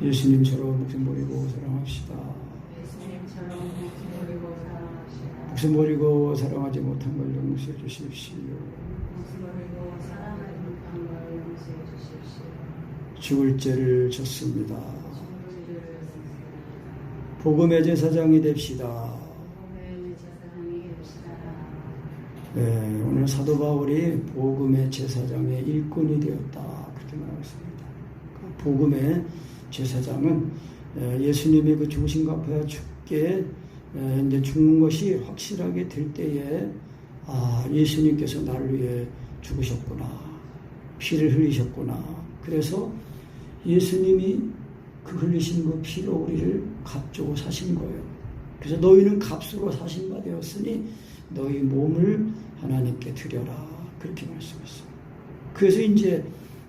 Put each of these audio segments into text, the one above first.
예수님처럼 목숨 버리고 사랑합시다. 목숨 버리고 사랑하지 못한 걸 용서해 주십시오. 죽을 죄를 졌습니다. 복음의 제사장이 됩시다. 네, 오늘 사도 바울이 복음의 제사장의 일꾼이 되었다 그렇게 말했습니다. 그 복음의 제사장은 예수님이 그 죽으신가 봐야 죽게 이제 죽는 것이 확실하게 될 때에 예수님께서 나를 위해 죽으셨구나, 피를 흘리셨구나. 그래서 예수님이 그 흘리신 그 피로 우리를 값주고 사신 거예요. 그래서 너희는 값으로 사신 바 되었으니 너희 몸을 하나님께 드려라 그렇게 말씀했어요. 그래서 이제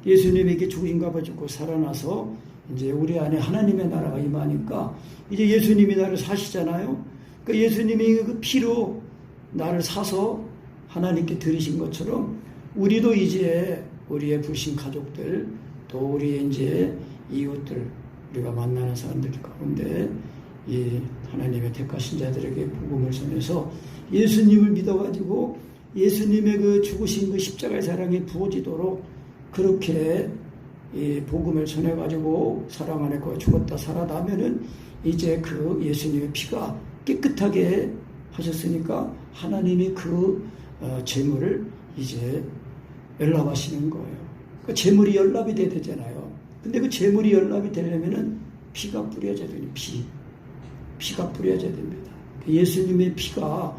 예수님에게 죽으신가 봐 죽고 살아나서 이제 우리 안에 하나님의 나라가 임하니까 이제 예수님이 나를 사시잖아요. 그러니까 예수님이 그 피로 나를 사서 하나님께 드리신 것처럼 우리도 이제 우리의 불신 가족들 또 우리의 이제 이웃들 우리가 만나는 사람들 가운데 이 하나님의 택하신 자들에게 복음을 전해서 예수님을 믿어가지고 예수님의 그 죽으신 그 십자가의 사랑이 부어지도록 그렇게 이 복음을 전해가지고 사랑 안에 그 죽었다 살아나면은 이제 그 예수님의 피가 깨끗하게 하셨으니까 하나님이 그 재물을 이제 연락하시는 거예요. 그 재물이 연락이 돼야 되잖아요. 근데 그 재물이 연락이 되려면은 피가 뿌려져야 되니 피가 뿌려져야 됩니다. 예수님의 피가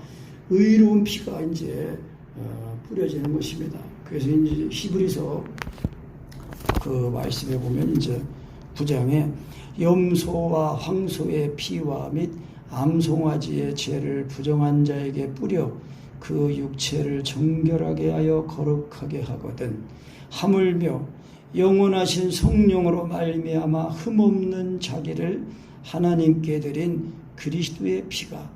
의로운 피가 이제 뿌려지는 것입니다. 그래서 이제 히브리서 그 말씀에 보면 이제 9장에 염소와 황소의 피와 및 암송아지의 죄를 부정한 자에게 뿌려 그 육체를 정결하게 하여 거룩하게 하거든 하물며 영원하신 성령으로 말미암아 흠없는 자기를 하나님께 드린 그리스도의 피가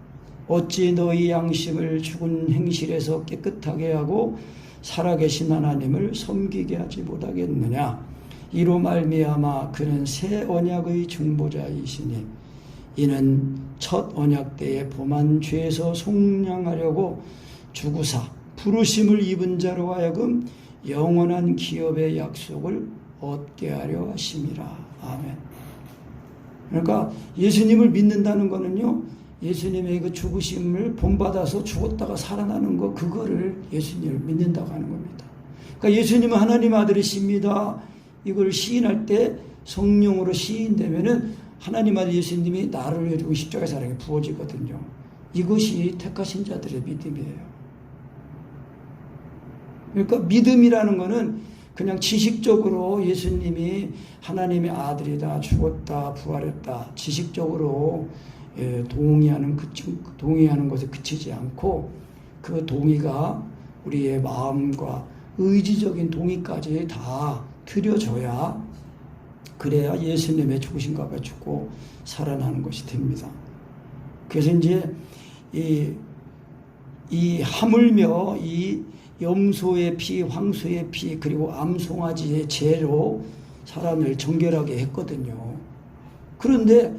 어찌 너희 양심을 죽은 행실에서 깨끗하게 하고 살아계신 하나님을 섬기게 하지 못하겠느냐. 이로 말미암아 그는 새 언약의 중보자이시니 이는 첫 언약 때에 범한 죄에서 속량하려고 죽으사 부르심을 입은 자로 하여금 영원한 기업의 약속을 얻게 하려 하심이라. 아멘. 그러니까 예수님을 믿는다는 거는요, 예수님의 그 죽으심을 본받아서 죽었다가 살아나는 거, 그거를 예수님을 믿는다고 하는 겁니다. 그러니까 예수님은 하나님의 아들이십니다. 이걸 시인할 때 성령으로 시인되면은 하나님 아들 예수님이 나를 위해 죽은 십자가의 사랑이 부어지거든요. 이것이 택하신 자들의 믿음이에요. 그러니까 믿음이라는 거는 그냥 지식적으로 예수님이 하나님의 아들이다, 죽었다, 부활했다, 지식적으로 동의하는 것에 그치지 않고 그 동의가 우리의 마음과 의지적인 동의까지 다 들여줘야 그래야 예수님의 죽으신 가 죽고 살아나는 것이 됩니다. 그래서 이제 이 하물며 이 염소의 피, 황소의 피, 그리고 암송아지의 죄로 사람을 정결하게 했거든요. 그런데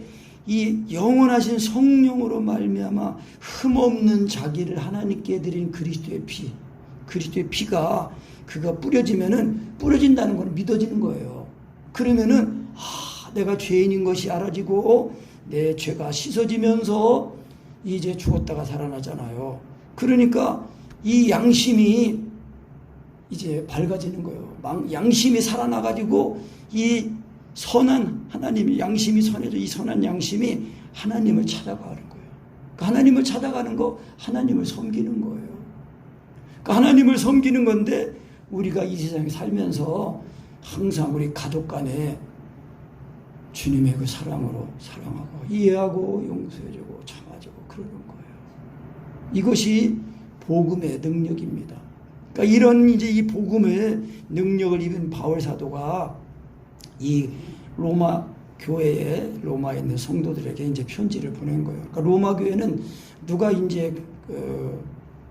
이 영원하신 성령으로 말미암아 흠없는 자기를 하나님께 드린 그리스도의 피, 그리스도의 피가 그가 뿌려진다는 걸 믿어지는 거예요. 그러면은 내가 죄인인 것이 알아지고 내 죄가 씻어지면서 이제 죽었다가 살아나잖아요. 그러니까 이 양심이 이제 밝아지는 거예요. 양심이 살아나가지고 이 선한 하나님이 양심이 선해져 이 선한 양심이 하나님을 찾아가는 거예요. 그러니까 하나님을 찾아가는 거, 하나님을 섬기는 거예요. 그러니까 하나님을 섬기는 건데 우리가 이 세상에 살면서 항상 우리 가족 간에 주님의 그 사랑으로 사랑하고 이해하고 용서해주고 참아주고 그러는 거예요. 이것이 복음의 능력입니다. 그러니까 이런 이제 이 복음의 능력을 입은 바울 사도가 이 로마 교회에 로마에 있는 성도들에게 이제 편지를 보낸 거예요. 그러니까 로마 교회는 누가 이제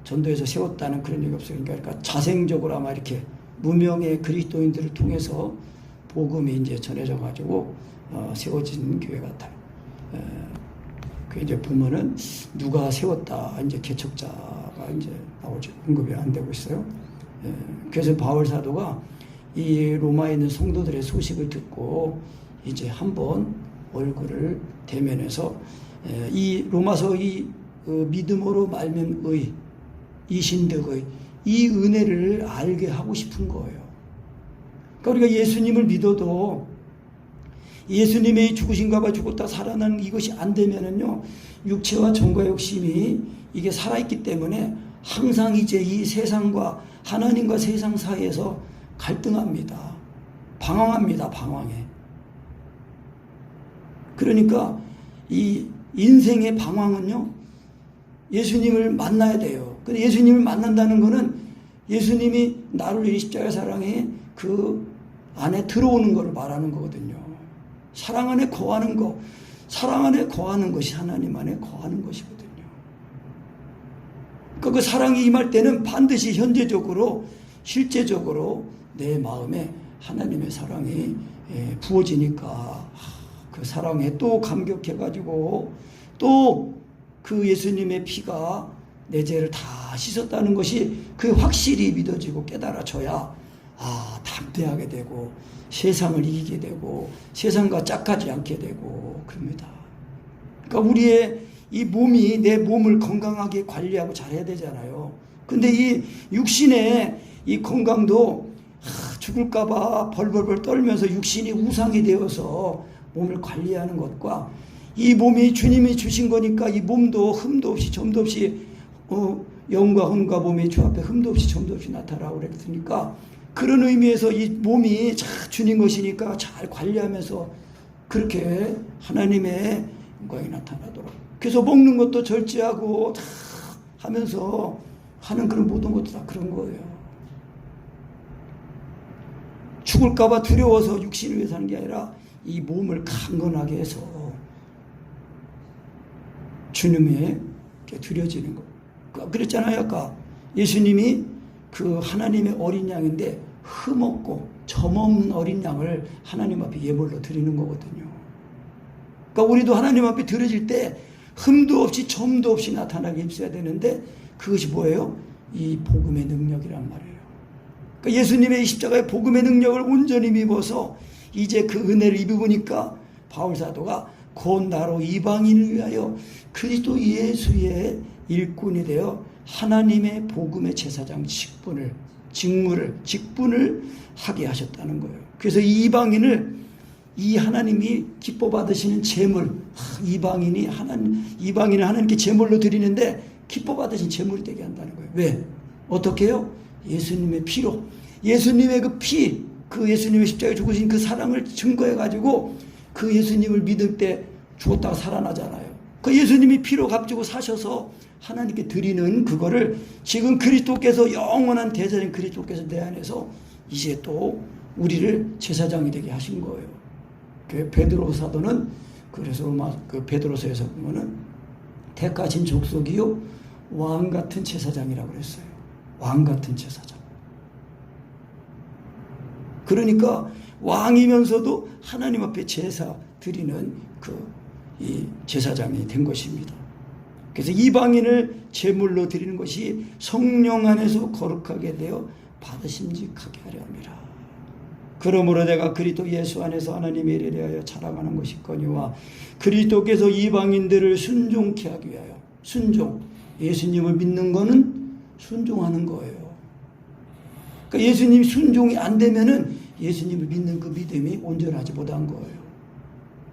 전도에서 세웠다는 그런 얘기 없어요. 그러니까 자생적으로 아마 이렇게 무명의 그리스도인들을 통해서 복음이 이제 전해져 가지고 세워진 교회 같아요. 그 이제 보면은 누가 세웠다 이제 개척자가 이제 나오죠. 언급이 안 되고 있어요. 그래서 바울 사도가 이 로마에 있는 성도들의 소식을 듣고 이제 한번 얼굴을 대면해서 이 로마서 이 믿음으로 말미암의 이 신득의 이 은혜를 알게 하고 싶은 거예요. 그러니까 우리가 예수님을 믿어도 예수님의 죽으신가 봐 죽었다 살아나는 이것이 안 되면은요, 육체와 정과 욕심이 이게 살아있기 때문에 항상 이제 이 세상과 하나님과 세상 사이에서 갈등합니다. 방황합니다. 방황해. 그러니까 이 인생의 방황은요, 예수님을 만나야 돼요. 근데 예수님을 만난다는 것은 예수님이 나를 이 십자가 사랑에 그 안에 들어오는 것을 말하는 거거든요. 사랑 안에 거하는 것, 사랑 안에 거하는 것이 하나님 안에 거하는 것이거든요. 그러니까 그 사랑이 임할 때는 반드시 현재적으로, 실제적으로 내 마음에 하나님의 사랑이 부어지니까 그 사랑에 또 감격해가지고 또 그 예수님의 피가 내 죄를 다 씻었다는 것이 그 확실히 믿어지고 깨달아져야 담대하게 되고 세상을 이기게 되고 세상과 짝하지 않게 되고 그럽니다. 그러니까 우리의 이 몸이 내 몸을 건강하게 관리하고 잘해야 되잖아요. 근데 이 육신의 이 건강도 죽을까봐 벌벌벌 떨면서 육신이 우상이 되어서 몸을 관리하는 것과 이 몸이 주님이 주신 거니까 이 몸도 흠도 없이 점도 없이 영과 혼과 몸이 주 앞에 흠도 없이 점도 없이 나타나고 그랬으니까 그런 의미에서 이 몸이 주님 것이니까 잘 관리하면서 그렇게 하나님의 영광이 나타나도록. 그래서 먹는 것도 절제하고 다 하면서 하는 그런 모든 것도 다 그런 거예요. 죽을까봐 두려워서 육신을 위해서 하는 게 아니라 이 몸을 강건하게 해서 주님에게 드려지는 거. 그랬잖아요. 아까 예수님이 그 하나님의 어린 양인데 흠없고 점없는 어린 양을 하나님 앞에 예물로 드리는 거거든요. 그러니까 우리도 하나님 앞에 드려질 때 흠도 없이 점도 없이 나타나게 입어야 되는데 그것이 뭐예요? 이 복음의 능력이란 말이에요. 그러니까 예수님의 십자가의 복음의 능력을 온전히 입어서 이제 그 은혜를 입으니까 바울 사도가 곧 나로 이방인을 위하여 그리스도 예수의 일꾼이 되어 하나님의 복음의 제사장 직분을 하게 하셨다는 거예요. 그래서 이방인을 이 하나님이 기뻐 받으시는 제물, 이방인이 하나님께 제물로 드리는데 기뻐 받으신 제물이 되게 한다는 거예요. 왜? 어떻게 해요? 예수님의 피로, 예수님의 그 피, 그 예수님의 십자가에 죽으신 그 사랑을 증거해 가지고 그 예수님을 믿을 때 죽었다가 살아나잖아요. 그 예수님이 피로 값주고 사셔서 하나님께 드리는 그거를 지금 그리스도께서 영원한 대제사장 그리스도께서 내 안에서 이제 또 우리를 제사장이 되게 하신 거예요. 그 베드로 사도는 그래서 로마 그 베드로서에서 보면은 택하신 족속이요 왕 같은 제사장이라고 그랬어요. 왕 같은 제사장. 그러니까 왕이면서도 하나님 앞에 제사 드리는 이 제사장이 된 것입니다. 그래서 이방인을 제물로 드리는 것이 성령 안에서 거룩하게 되어 받으심직하게 하려 함이라. 그러므로 내가 그리스도 예수 안에서 하나님의 일에 대하여 자랑하는 것이거니와 그리스도께서 이방인들을 순종케 하기 위하여 순종, 예수님을 믿는 거는 순종하는 거예요. 그러니까 예수님이 순종이 안 되면은 예수님을 믿는 그 믿음이 온전하지 못한 거예요.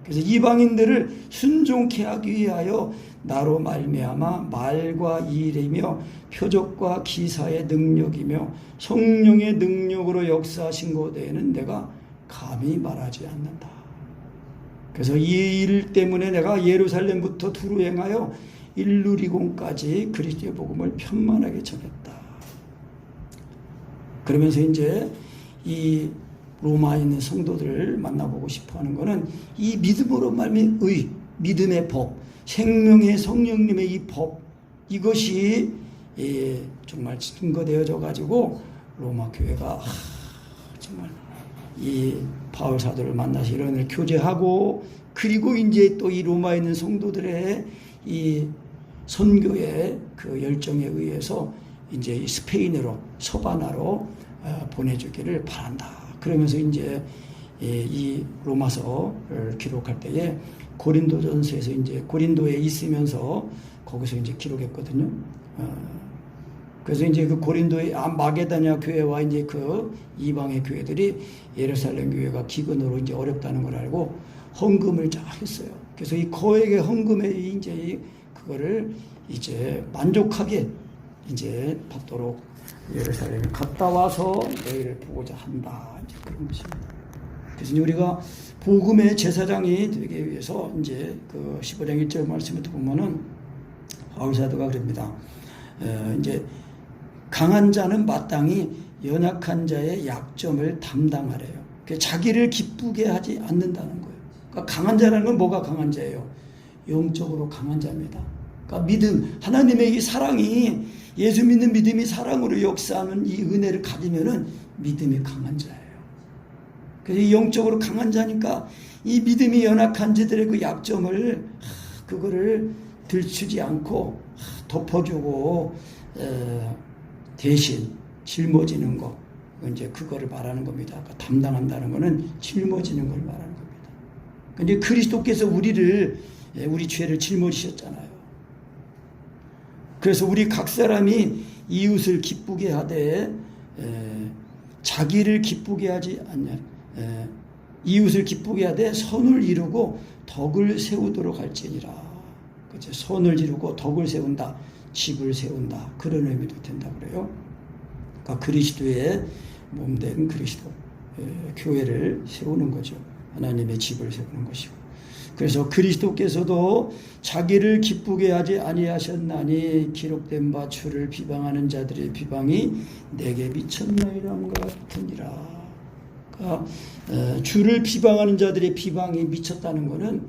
그래서 이방인들을 순종케 하기 위하여 나로 말미암아 말과 일이며 표적과 기사의 능력이며 성령의 능력으로 역사하신 것에는 내가 감히 말하지 않는다. 그래서 이 일 때문에 내가 예루살렘부터 두루 행하여 일루리곤까지 그리스도의 복음을 편만하게 전했다. 그러면서 이제 이 로마에 있는 성도들을 만나보고 싶어하는 것은 이 믿음으로 말미암은 믿음의 법, 생명의 성령님의 이 법, 이것이 정말 증거되어져 가지고 로마 교회가 정말 이 바울 사도를 만나서 이론을 교제하고, 그리고 이제 또 이 로마에 있는 성도들의 이 선교의 그 열정에 의해서 이제 이 스페인으로, 서바나로 보내주기를 바란다. 그러면서 이제 이 로마서를 기록할 때에 고린도전서에서 이제 고린도에 있으면서 거기서 이제 기록했거든요. 그래서 이제 그 고린도의 마게다냐 교회와 이제 그 이방의 교회들이 예루살렘 교회가 기근으로 이제 어렵다는 걸 알고 헌금을 쫙 했어요. 그래서 이 거액의 헌금에 이제 그거를 이제 만족하게 이제 받도록 예루살렘에 갔다 와서 너희를 보고자 한다. 이제 그런 것입니다. 그래서 우리가 복음의 제사장이 되기 위해서 이제 그 15장 1절 말씀에 보면은 바울 사도가 그럽니다. 이제 강한 자는 마땅히 연약한 자의 약점을 담당하래요. 자기를 기쁘게 하지 않는다는 거예요. 그러니까 강한 자라는 건 뭐가 강한 자예요? 영적으로 강한 자입니다. 그러니까 믿음, 하나님의 이 사랑이, 예수 믿는 믿음이 사랑으로 역사하는 이 은혜를 가지면은 믿음이 강한 자예요. 그래서 영적으로 강한 자니까 이 믿음이 연약한 자들의 그 약점을 그거를 들추지 않고 덮어주고 대신 짊어지는 거, 이제 그거를 말하는 겁니다. 그러니까 담당한다는 거는 짊어지는 걸 말하는 겁니다. 근데 그리스도께서 우리 죄를 짊어지셨잖아요. 그래서 우리 각 사람이 이웃을 기쁘게 하되 자기를 기쁘게 하지 않냐. 이웃을 기쁘게 하되 선을 이루고 덕을 세우도록 할지니라. 그렇죠? 선을 이루고 덕을 세운다, 집을 세운다, 그런 의미도 된다 그래요. 그러니까 그리스도의 몸된 그리스도 교회를 세우는 거죠. 하나님의 집을 세우는 것이고. 그래서 그리스도께서도 자기를 기쁘게 하지 아니하셨나니 기록된 바 주를 비방하는 자들의 비방이 내게 미쳤나이란 것 같으니라. 그러니까 주를 비방하는 자들의 비방이 미쳤다는 것은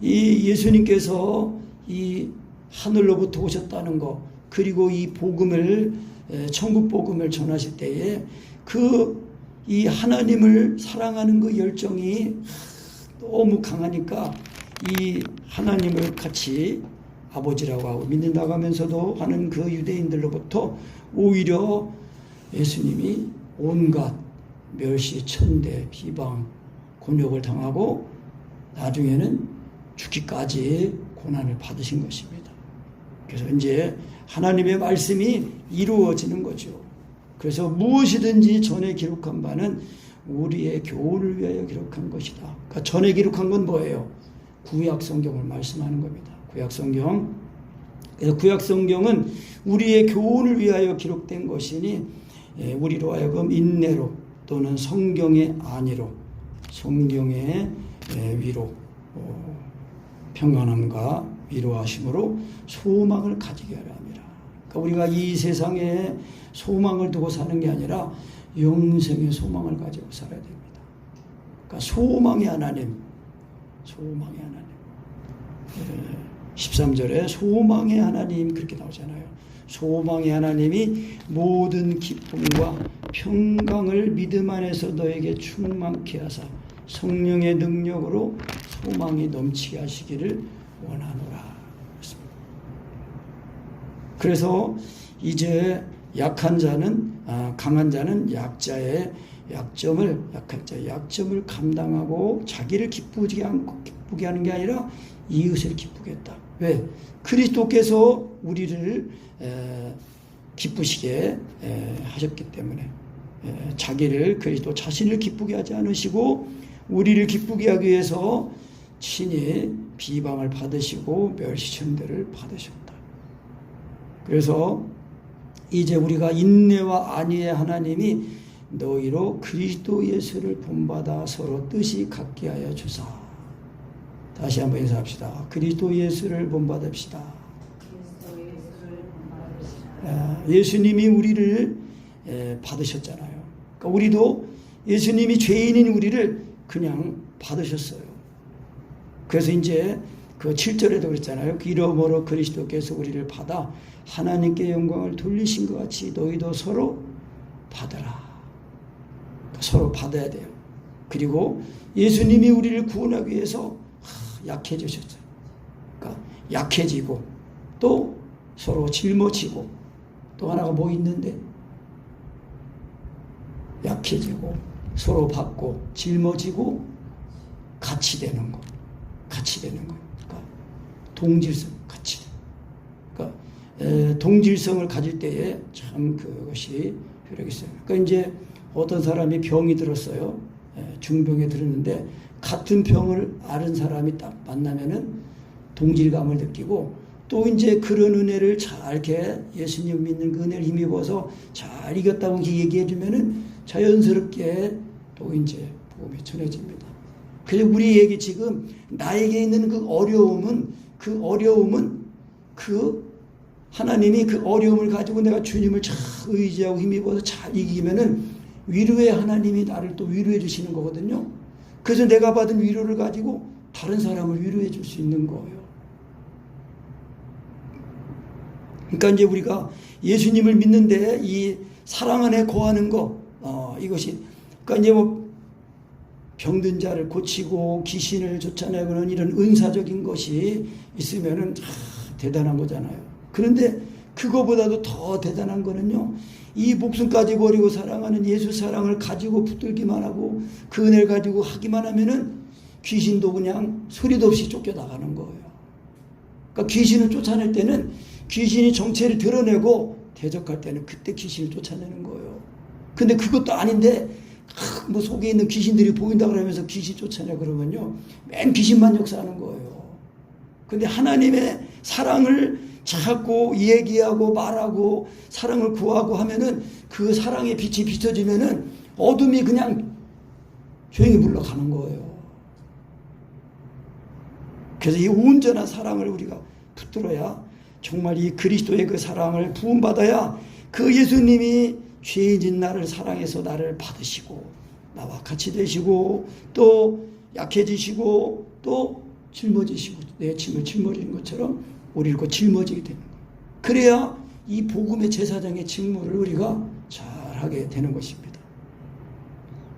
이 예수님께서 이 하늘로부터 오셨다는 것, 그리고 이 복음을, 천국 복음을 전하실 때에 이 하나님을 사랑하는 그 열정이 너무 강하니까 이 하나님을 같이 아버지라고 하고 믿는다고 하면서도 하는 그 유대인들로부터 오히려 예수님이 온갖 멸시, 천대, 비방, 곤욕을 당하고 나중에는 죽기까지 고난을 받으신 것입니다. 그래서 이제 하나님의 말씀이 이루어지는 거죠. 그래서 무엇이든지 전에 기록한 바는 우리의 교훈을 위하여 기록한 것이다. 그러니까 전에 기록한 건 뭐예요? 구약 성경을 말씀하는 겁니다. 구약 성경. 그래서 구약 성경은 우리의 교훈을 위하여 기록된 것이니 우리로 하여금 인내로 또는 성경의 안위로, 성경의 위로, 평안함과 위로하심으로 소망을 가지게 하려 합니다. 그러니까 우리가 이 세상에 소망을 두고 사는 게 아니라 영생의 소망을 가지고 살아야 됩니다. 그러니까 소망의 하나님, 소망의 하나님. 13절에 소망의 하나님 그렇게 나오잖아요. 소망의 하나님이 모든 기쁨과 평강을 믿음 안에서 너에게 충만케 하사 성령의 능력으로 소망이 넘치게 하시기를 원하노라. 그래서 이제 강한 자는 약자의 약점을, 약한 자의 약점을 감당하고 자기를 기쁘게 하는 게 아니라 이웃을 기쁘게 했다. 왜? 그리스도께서 우리를 기쁘시게 하셨기 때문에 그리스도 자신을 기쁘게 하지 않으시고 우리를 기쁘게 하기 위해서 친히 비방을 받으시고 멸시천대를 받으셨다. 그래서 이제 우리가 인내와 안위의 하나님이 너희로 그리스도 예수를 본받아 서로 뜻이 같게 하여 주사. 다시 한번 인사합시다. 그리스도 예수를 본받읍시다. 예수님이 우리를 받으셨잖아요. 그러니까 우리도 예수님이 죄인인 우리를 그냥 받으셨어요. 그래서 이제 그 7절에도 그랬잖아요. 이러므로 그리스도께서 우리를 받아 하나님께 영광을 돌리신 것 같이 너희도 서로 받으라. 그러니까 서로 받아야 돼요. 그리고 예수님이 우리를 구원하기 위해서 약해지셨어요. 그러니까 약해지고 또 서로 짊어지고 또 하나가 뭐 있는데 약해지고 서로 받고 짊어지고 같이 되는 거. 같이 되는 거. 그러니까 동질성 같이. 그러니까 동질성을 가질 때에 참 그것이 필요하겠어요. 그러니까 이제 어떤 사람이 병이 들었어요. 중병에 들었는데 같은 병을 앓은 사람이 딱 만나면은 동질감을 느끼고 또 이제 그런 은혜를 잘 이렇게 예수님 믿는 그 은혜를 힘입어서 잘 이겼다고 얘기해 주면은 자연스럽게 또 이제 복음이 전해집니다. 그래서 우리에게 지금 나에게 있는 그 어려움은 그 하나님이 그 어려움을 가지고 내가 주님을 잘 의지하고 힘입어서 잘 이기면은 위로의 하나님이 나를 또 위로해 주시는 거거든요. 그래서 내가 받은 위로를 가지고 다른 사람을 위로해 줄 수 있는 거예요. 그러니까 이제 우리가 예수님을 믿는데 이 사랑 안에 거하는 거, 이것이, 그러니까 이제 뭐 병든 자를 고치고 귀신을 쫓아내고는 이런 은사적인 것이 있으면은 대단한 거잖아요. 그런데 그거보다도 더 대단한 거는요, 이 목숨까지 버리고 사랑하는 예수 사랑을 가지고 붙들기만 하고 그 은혜를 가지고 하기만 하면은 귀신도 그냥 소리도 없이 쫓겨나가는 거예요. 그러니까 귀신을 쫓아낼 때는 귀신이 정체를 드러내고 대적할 때는 그때 귀신을 쫓아내는 거예요. 근데 그것도 아닌데 뭐 속에 있는 귀신들이 보인다 그러면서 귀신 쫓아내 그러면요 맨 귀신만 역사하는 거예요. 근데 하나님의 사랑을 자꾸 얘기하고 말하고 사랑을 구하고 하면은 그 사랑의 빛이 비춰지면은 어둠이 그냥 조용히 물러가는 거예요. 그래서 이 온전한 사랑을 우리가 붙들어야 정말 이 그리스도의 그 사랑을 부음받아야 그 예수님이 죄인인 나를 사랑해서 나를 받으시고 나와 같이 되시고 또 약해지시고 또 짊어지시고 내 짐을 짊어지는 것처럼 우리를 곧 짊어지게 되는 거예요. 그래야 이 복음의 제사장의 직무를 우리가 잘하게 되는 것입니다.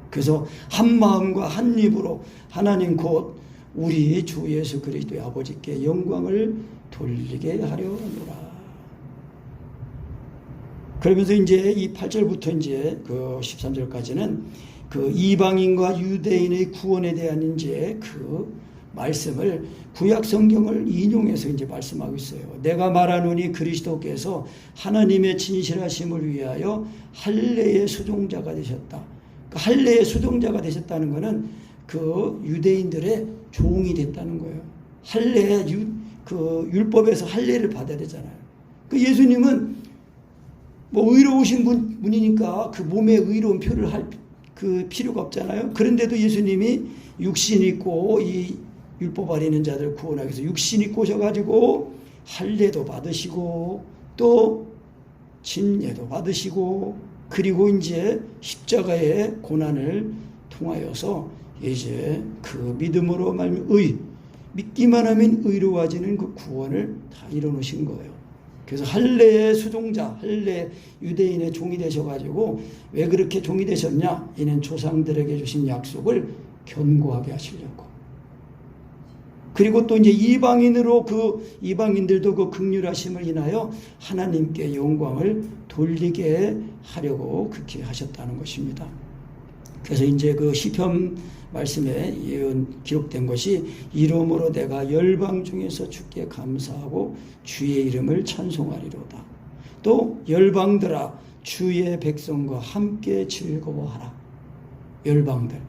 그래서 한 마음과 한 입으로 하나님 곧 우리 주 예수 그리스도의 아버지께 영광을 돌리게 하려노라. 그러면서 이제 이 8절부터 이제 그 13절까지는 그 이방인과 유대인의 구원에 대한 이제 그 말씀을 구약 성경을 인용해서 이제 말씀하고 있어요. 내가 말하노니 그리스도께서 하나님의 진실하심을 위하여 할례의 수종자가 되셨다. 그 할례의 수종자가 되셨다는 것은 그 유대인들의 종이 됐다는 거예요. 할례 그 율법에서 할례를 받아야 되잖아요. 그 예수님은 뭐 의로우신 분이니까 그 몸에 의로운 표를 할 그 필요가 없잖아요. 그런데도 예수님이 육신 있고 이 율법 아래는 자들 구원하기 위해서 육신 입고 오셔가지고 할례도 받으시고 또 진예도 받으시고 그리고 이제 십자가의 고난을 통하여서 이제 그 믿음으로 말미암아 믿기만 하면 의로워지는 그 구원을 다 이뤄놓으신 거예요. 그래서 할례의 수종자, 할례 유대인의 종이 되셔가지고 왜 그렇게 종이 되셨냐? 이는 조상들에게 주신 약속을 견고하게 하시려고. 그리고 또 이제 이방인으로 그 이방인들도 그 긍휼하심을 인하여 하나님께 영광을 돌리게 하려고 그렇게 하셨다는 것입니다. 그래서 이제 그 시편 말씀에 예언 기록된 것이 이러므로 내가 열방 중에서 주께 감사하고 주의 이름을 찬송하리로다. 또 열방들아 주의 백성과 함께 즐거워하라. 열방들.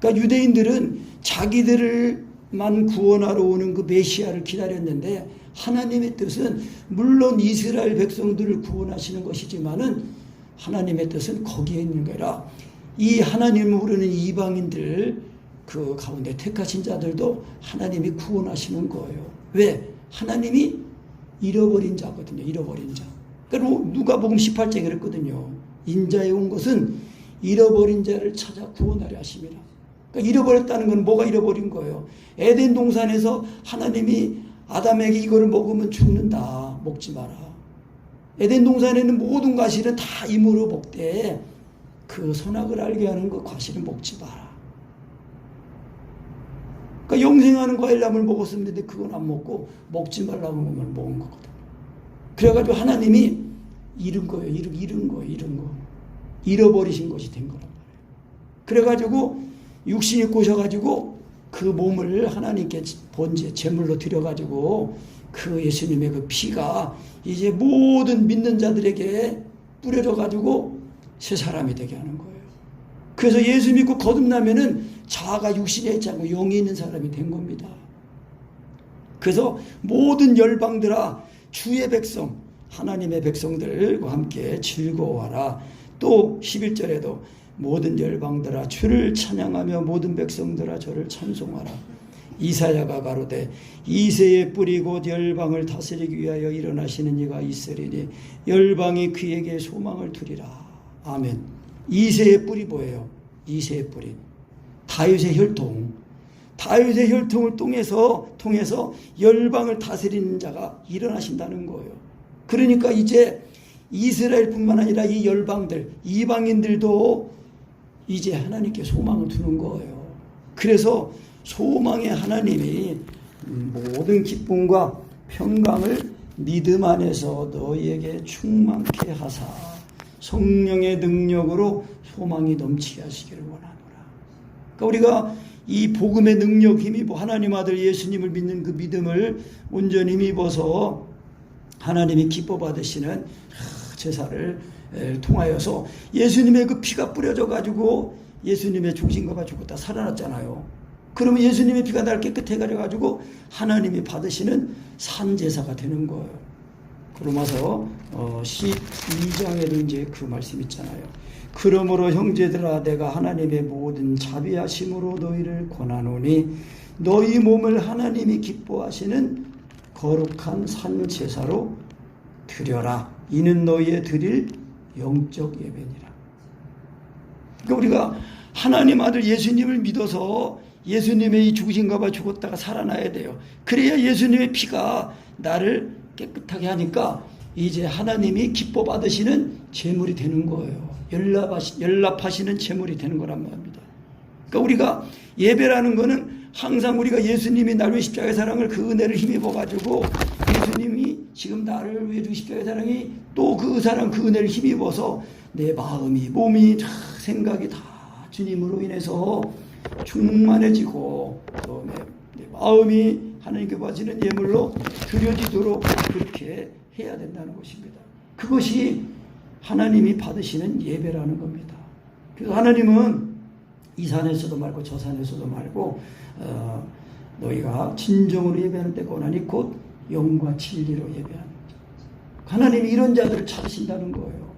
그러니까 유대인들은 자기들만 구원하러 오는 그 메시아를 기다렸는데 하나님의 뜻은 물론 이스라엘 백성들을 구원하시는 것이지만은 하나님의 뜻은 거기에 있는 게 아니라 이 하나님을 모르는 이방인들 그 가운데 택하신 자들도 하나님이 구원하시는 거예요. 왜? 하나님이 잃어버린 자거든요. 잃어버린 자. 그리고 누가복음 18장에 그랬거든요. 인자에 온 것은 잃어버린 자를 찾아 구원하려 하심이라. 그러니까 잃어버렸다는 건 뭐가 잃어버린 거예요? 에덴 동산에서 하나님이 아담에게 이거를 먹으면 죽는다. 먹지 마라. 에덴 동산에는 모든 과실은 다 임으로 먹되 그 선악을 알게 하는 그 과실을 먹지 마라. 그러니까 영생하는 과일나무를 먹었으면 되는데 그건 안 먹고 먹지 말라고 하면 먹은 거거든. 그래가지고 하나님이 잃은 거예요. 잃은 거. 잃어버리신 것이 된 거란 말이에요. 그래가지고 육신이 꼬셔가지고 그 몸을 하나님께 번제, 제물로 드려가지고 그 예수님의 그 피가 이제 모든 믿는 자들에게 뿌려져가지고 새 사람이 되게 하는 거예요. 그래서 예수 믿고 거듭나면은 자아가 육신에 있지 않고 영이 있는 사람이 된 겁니다. 그래서 모든 열방들아 주의 백성, 하나님의 백성들과 함께 즐거워하라. 또 11절에도 모든 열방들아 주를 찬양하며 모든 백성들아 저를 찬송하라. 이사야가 가로되 이새의 뿌리 곧 열방을 다스리기 위하여 일어나시는 이가 있으리니 열방이 그에게 소망을 두리라. 아멘. 이새의 뿌리 뭐예요? 이새의 뿌리 다윗의 혈통. 다윗의 혈통을 통해서 열방을 다스리는 자가 일어나신다는 거예요. 그러니까 이제 이스라엘뿐만 아니라 이 열방들, 이방인들도 이제 하나님께 소망을 두는 거예요. 그래서 소망의 하나님이 모든 기쁨과 평강을 믿음 안에서 너희에게 충만케 하사 성령의 능력으로 소망이 넘치게 하시기를 원하노라. 그러니까 우리가 이 복음의 능력 힘입어 하나님 아들 예수님을 믿는 그 믿음을 온전히 힘입어서 하나님이 기뻐 받으시는 제사를 통하여서 예수님의 그 피가 뿌려져 가지고 예수님의 죽으신가 죽었다 살아났잖아요. 그러면 예수님의 피가 날 깨끗해 가지고 하나님이 받으시는 산제사가 되는 거예요. 그러면서 12장에도 이제 그 말씀 있잖아요. 그러므로 형제들아 내가 하나님의 모든 자비하심으로 너희를 권하노니 너희 몸을 하나님이 기뻐하시는 거룩한 산제사로 드려라. 이는 너희의 드릴 영적 예배니라. 그러니까 우리가 하나님 아들 예수님을 믿어서 예수님의 이 죽으신가 죽었다가 살아나야 돼요. 그래야 예수님의 피가 나를 깨끗하게 하니까 이제 하나님이 기뻐 받으시는 제물이 되는 거예요. 연락하시는 제물이 되는 거란 말입니다. 그러니까 우리가 예배라는 거는 항상 우리가 예수님이 나를 위해 십자가의 사랑을 그 은혜를 힘입어 가지고 예수님이 지금 나를 위해 십자가의 사랑이 또 그 사랑 그 은혜를 힘입어서 내 마음이 몸이 생각이 다 주님으로 인해서 충만해지고 또 내 마음이 하나님께 바치는 예물로 드려지도록 그렇게 해야 된다는 것입니다. 그것이 하나님이 받으시는 예배라는 겁니다. 그래서 하나님은 이 산에서도 말고 저 산에서도 말고 너희가 진정으로 예배하는 때가 오나니 곧 영과 진리로 예배하는 거죠. 하나님이 이런 자들을 찾으신다는 거예요.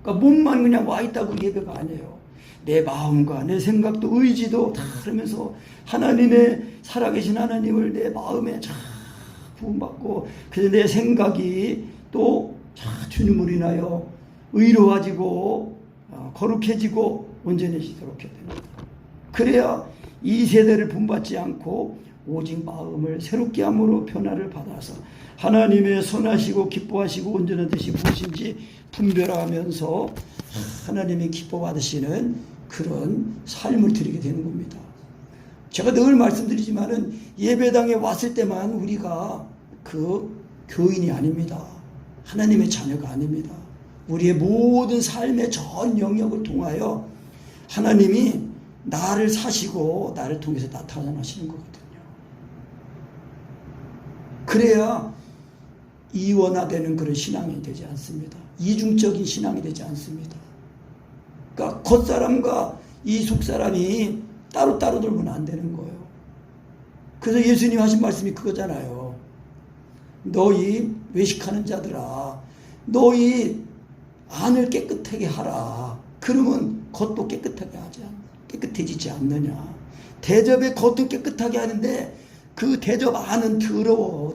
그러니까 몸만 그냥 와 있다고 예배가 아니에요. 내 마음과 내 생각도 의지도 다 그러면서 하나님의 살아계신 하나님을 내 마음에 쫙 부음받고 그래서 내 생각이 또 주님을 인하여 의로워지고 거룩해지고 온전해지도록 해야 됩니다. 그래야 이 세대를 본받지 않고 오직 마음을 새롭게 함으로 변화를 받아서 하나님의 선하시고 기뻐하시고 온전한 뜻이 무엇인지 분별하면서 하나님이 기뻐 받으시는 그런 삶을 드리게 되는 겁니다. 제가 늘 말씀드리지만은 예배당에 왔을 때만 우리가 그 교인이 아닙니다. 하나님의 자녀가 아닙니다. 우리의 모든 삶의 전 영역을 통하여 하나님이 나를 사시고 나를 통해서 나타나시는 거거든요. 그래야 이원화되는 그런 신앙이 되지 않습니다. 이중적인 신앙이 되지 않습니다. 그러니까 겉사람과 이 속사람이 따로따로 돌면 안 되는 거예요. 그래서 예수님 하신 말씀이 그거잖아요. 너희 외식하는 자들아 너희 안을 깨끗하게 하라. 그러면 겉도 깨끗해지지 않느냐. 대접의 겉은 깨끗하게 하는데 그 대접 안은 더러워.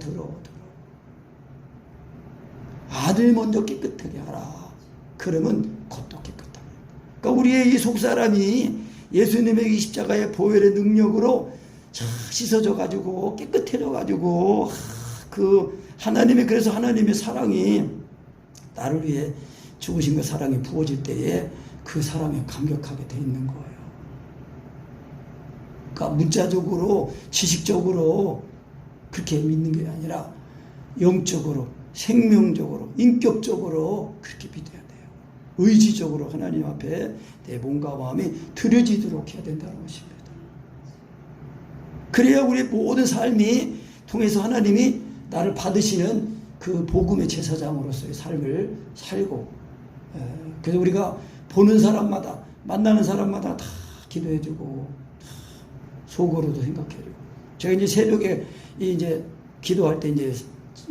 안을 먼저 깨끗하게 하라. 그러면 겉도 깨끗하게. 그러니까 우리의 이 속사람이 예수님의 이 십자가의 보혈의 능력으로 씻어져 가지고 깨끗해져 가지고 그 하나님의 그래서 하나님의 사랑이 나를 위해 죽으신 그 사랑이 부어질 때에 그 사람에 감격하게 돼 있는 거예요. 그러니까 문자적으로, 지식적으로 그렇게 믿는 게 아니라 영적으로, 생명적으로, 인격적으로 그렇게 믿어야 돼요. 의지적으로 하나님 앞에 내 몸과 마음이 드려지도록 해야 된다는 것입니다. 그래야 우리 모든 삶이 통해서 하나님이 나를 받으시는 그 복음의 제사장으로서의 삶을 살고, 그래서 우리가 보는 사람마다, 만나는 사람마다 다 기도해주고, 다 속으로도 생각해주고. 제가 이제 새벽에 이제 기도할 때 이제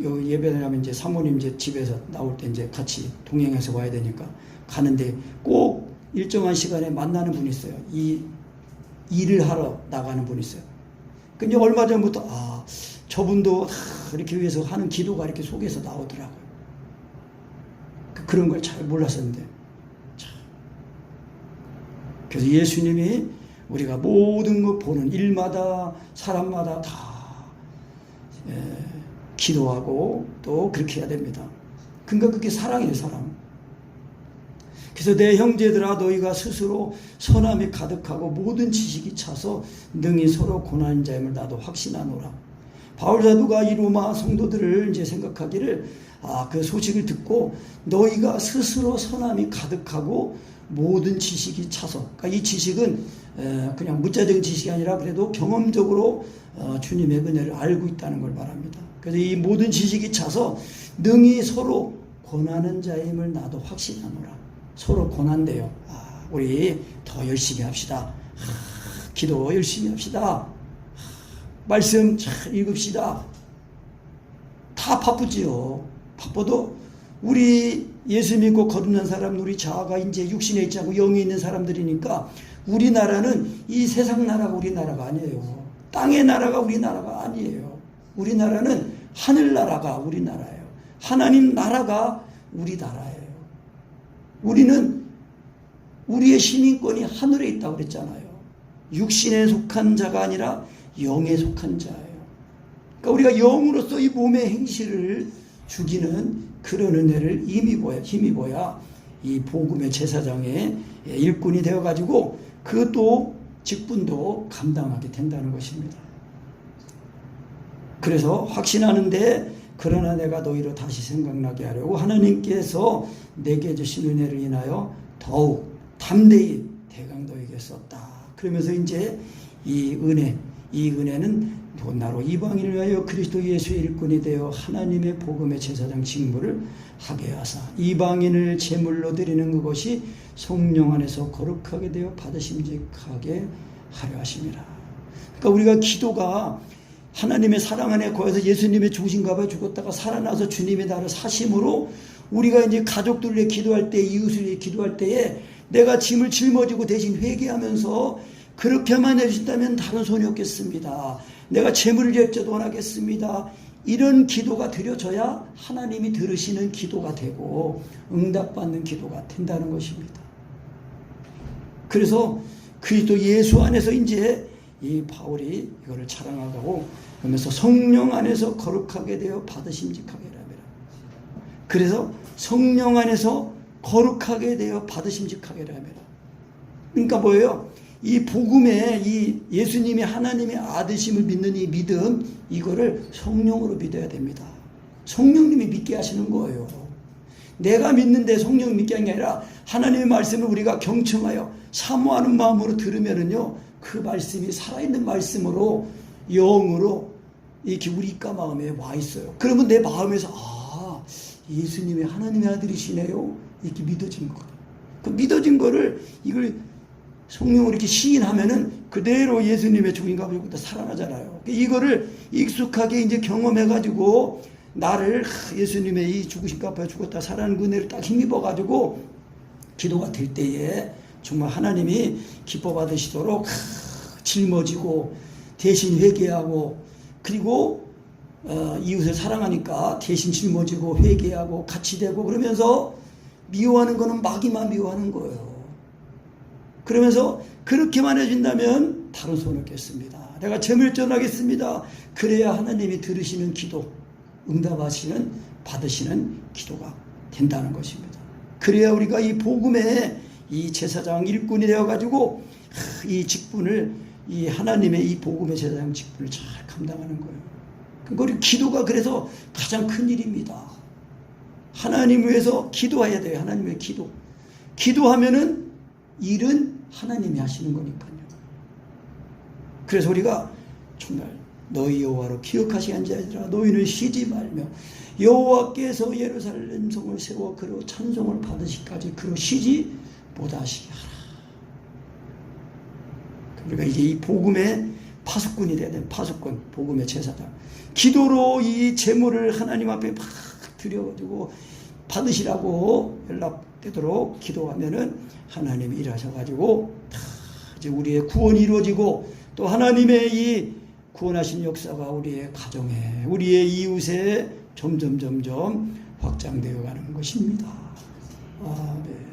예배를 하면 이제 사모님 이제 집에서 나올 때 이제 같이 동행해서 와야 되니까 가는데 꼭 일정한 시간에 만나는 분이 있어요. 이 일을 하러 나가는 분이 있어요. 근데 얼마 전부터 저분도 이렇게 위해서 하는 기도가 이렇게 속에서 나오더라고요. 그런 걸 잘 몰랐었는데. 그래서 예수님이 우리가 모든 것 보는 일마다 사람마다 다 기도하고 또 그렇게 해야 됩니다. 그러니까 그게 사랑이에요, 사랑. 그래서 내 형제들아 너희가 스스로 선함이 가득하고 모든 지식이 차서 능히 서로 고난인 자임을 나도 확신하노라. 바울 사도가 이 로마 성도들을 이제 생각하기를 그 소식을 듣고 너희가 스스로 선함이 가득하고 모든 지식이 차서, 그러니까 이 지식은 그냥 문자적인 지식이 아니라 그래도 경험적으로 주님의 은혜를 알고 있다는 걸 말합니다. 그래서 이 모든 지식이 차서 능히 서로 권하는 자임을 나도 확신하노라. 서로 권한대요. 우리 더 열심히 합시다. 기도 열심히 합시다. 말씀 잘 읽읍시다. 다 바쁘지요. 바빠도 우리 예수 믿고 거듭난 사람, 우리 자아가 이제 육신에 있지 않고 영이 있는 사람들이니까 우리나라는 이 세상 나라가 우리나라가 아니에요. 땅의 나라가 우리나라가 아니에요. 우리나라는 하늘나라가 우리나라예요. 하나님 나라가 우리나라예요. 우리는 우리의 시민권이 하늘에 있다고 그랬잖아요. 육신에 속한 자가 아니라 영에 속한 자예요. 그러니까 우리가 영으로서 이 몸의 행실을 죽이는 그런 은혜를 힘입어야 이 복음의 제사장의 일꾼이 되어가지고 그것도 직분도 감당하게 된다는 것입니다. 그래서 확신하는데 그러나 내가 너희로 다시 생각나게 하려고 하나님께서 내게 주신 은혜를 인하여 더욱 담대히 대강도에게 썼다. 그러면서 이제 이 은혜는 나로 이방인을 위하여 그리스도 예수의 일꾼이 되어 하나님의 복음의 제사장 직무를 하게 하사 이방인을 제물로 드리는 그것이 성령 안에서 거룩하게 되어 받으심직하게 하려 하심이라. 그러니까 우리가 기도가 하나님의 사랑 안에 거해서 예수님의 죽으신가 봐 죽었다가 살아나서 주님의 나를 사심으로 우리가 이제 가족들 위해 기도할 때, 이웃을 위해 기도할 때에 내가 짐을 짊어지고 대신 회개하면서 그렇게만 해주신다면 다른 소용이 없겠습니다. 내가 재물을 예적도 원하겠습니다. 이런 기도가 드려져야 하나님이 들으시는 기도가 되고 응답받는 기도가 된다는 것입니다. 그래서 그리스도 예수 안에서 이제 이 바울이 이거를 자랑하고 그러면서 성령 안에서 거룩하게 되어 받으심직하게 하라. 그래서 성령 안에서 거룩하게 되어 받으심직하게 하라. 그러니까 뭐예요? 이 복음에 이 예수님이 하나님의 아드심을 믿는 이 믿음, 이거를 성령으로 믿어야 됩니다. 성령님이 믿게 하시는 거예요. 내가 믿는데 성령이 믿게 하는 게 아니라 하나님의 말씀을 우리가 경청하여 사모하는 마음으로 들으면은요, 그 말씀이 살아있는 말씀으로 영으로 이렇게 우리 입과 마음에 와 있어요. 그러면 내 마음에서 예수님이 하나님의 아들이시네요. 이렇게 믿어진 거예요. 그 믿어진 거를 이걸 성령으로 이렇게 시인하면은 그대로 예수님의 죽인가 보다 살아나잖아요. 이거를 익숙하게 이제 경험해가지고 나를 예수님의 이 죽으신가 봐 죽었다 살아난 그 은혜를 딱 힘입어가지고 기도가 될 때에 정말 하나님이 기뻐 받으시도록 짊어지고 대신 회개하고 그리고 이웃을 사랑하니까 대신 짊어지고 회개하고 같이 되고 그러면서 미워하는 거는 마귀만 미워하는 거예요. 그러면서 그렇게만 해준다면 다른 소원 없겠습니다. 내가 재물전하겠습니다. 그래야 하나님이 들으시는 기도, 응답하시는 받으시는 기도가 된다는 것입니다. 그래야 우리가 이 복음의 이 제사장 일꾼이 되어가지고 이 직분을, 이 하나님의 이 복음의 제사장 직분을 잘 감당하는 거예요. 그러니까 우리 기도가 그래서 가장 큰 일입니다. 하나님 위해서 기도해야 돼요. 하나님 위해 기도. 기도하면은 일은 하나님이 하시는 거니까요. 그래서 우리가 정말 너희 여호와로 기억하시게 한 자들아 너희는 쉬지 말며 여호와께서 예루살렘 성을 세워 그로 찬송을 받으시기까지 그로 쉬지 못하시게 하라. 우리가 이제 이 복음의 파수꾼이 돼야 되는 파수꾼, 복음의 제사장. 기도로 이 제물을 하나님 앞에 막 드려가지고 받으시라고 연락되도록 기도하면은 하나님이 일하셔가지고 다 이제 우리의 구원이 이루어지고 또 하나님의 이 구원하신 역사가 우리의 가정에, 우리의 이웃에 점점 확장되어 가는 것입니다. 아멘.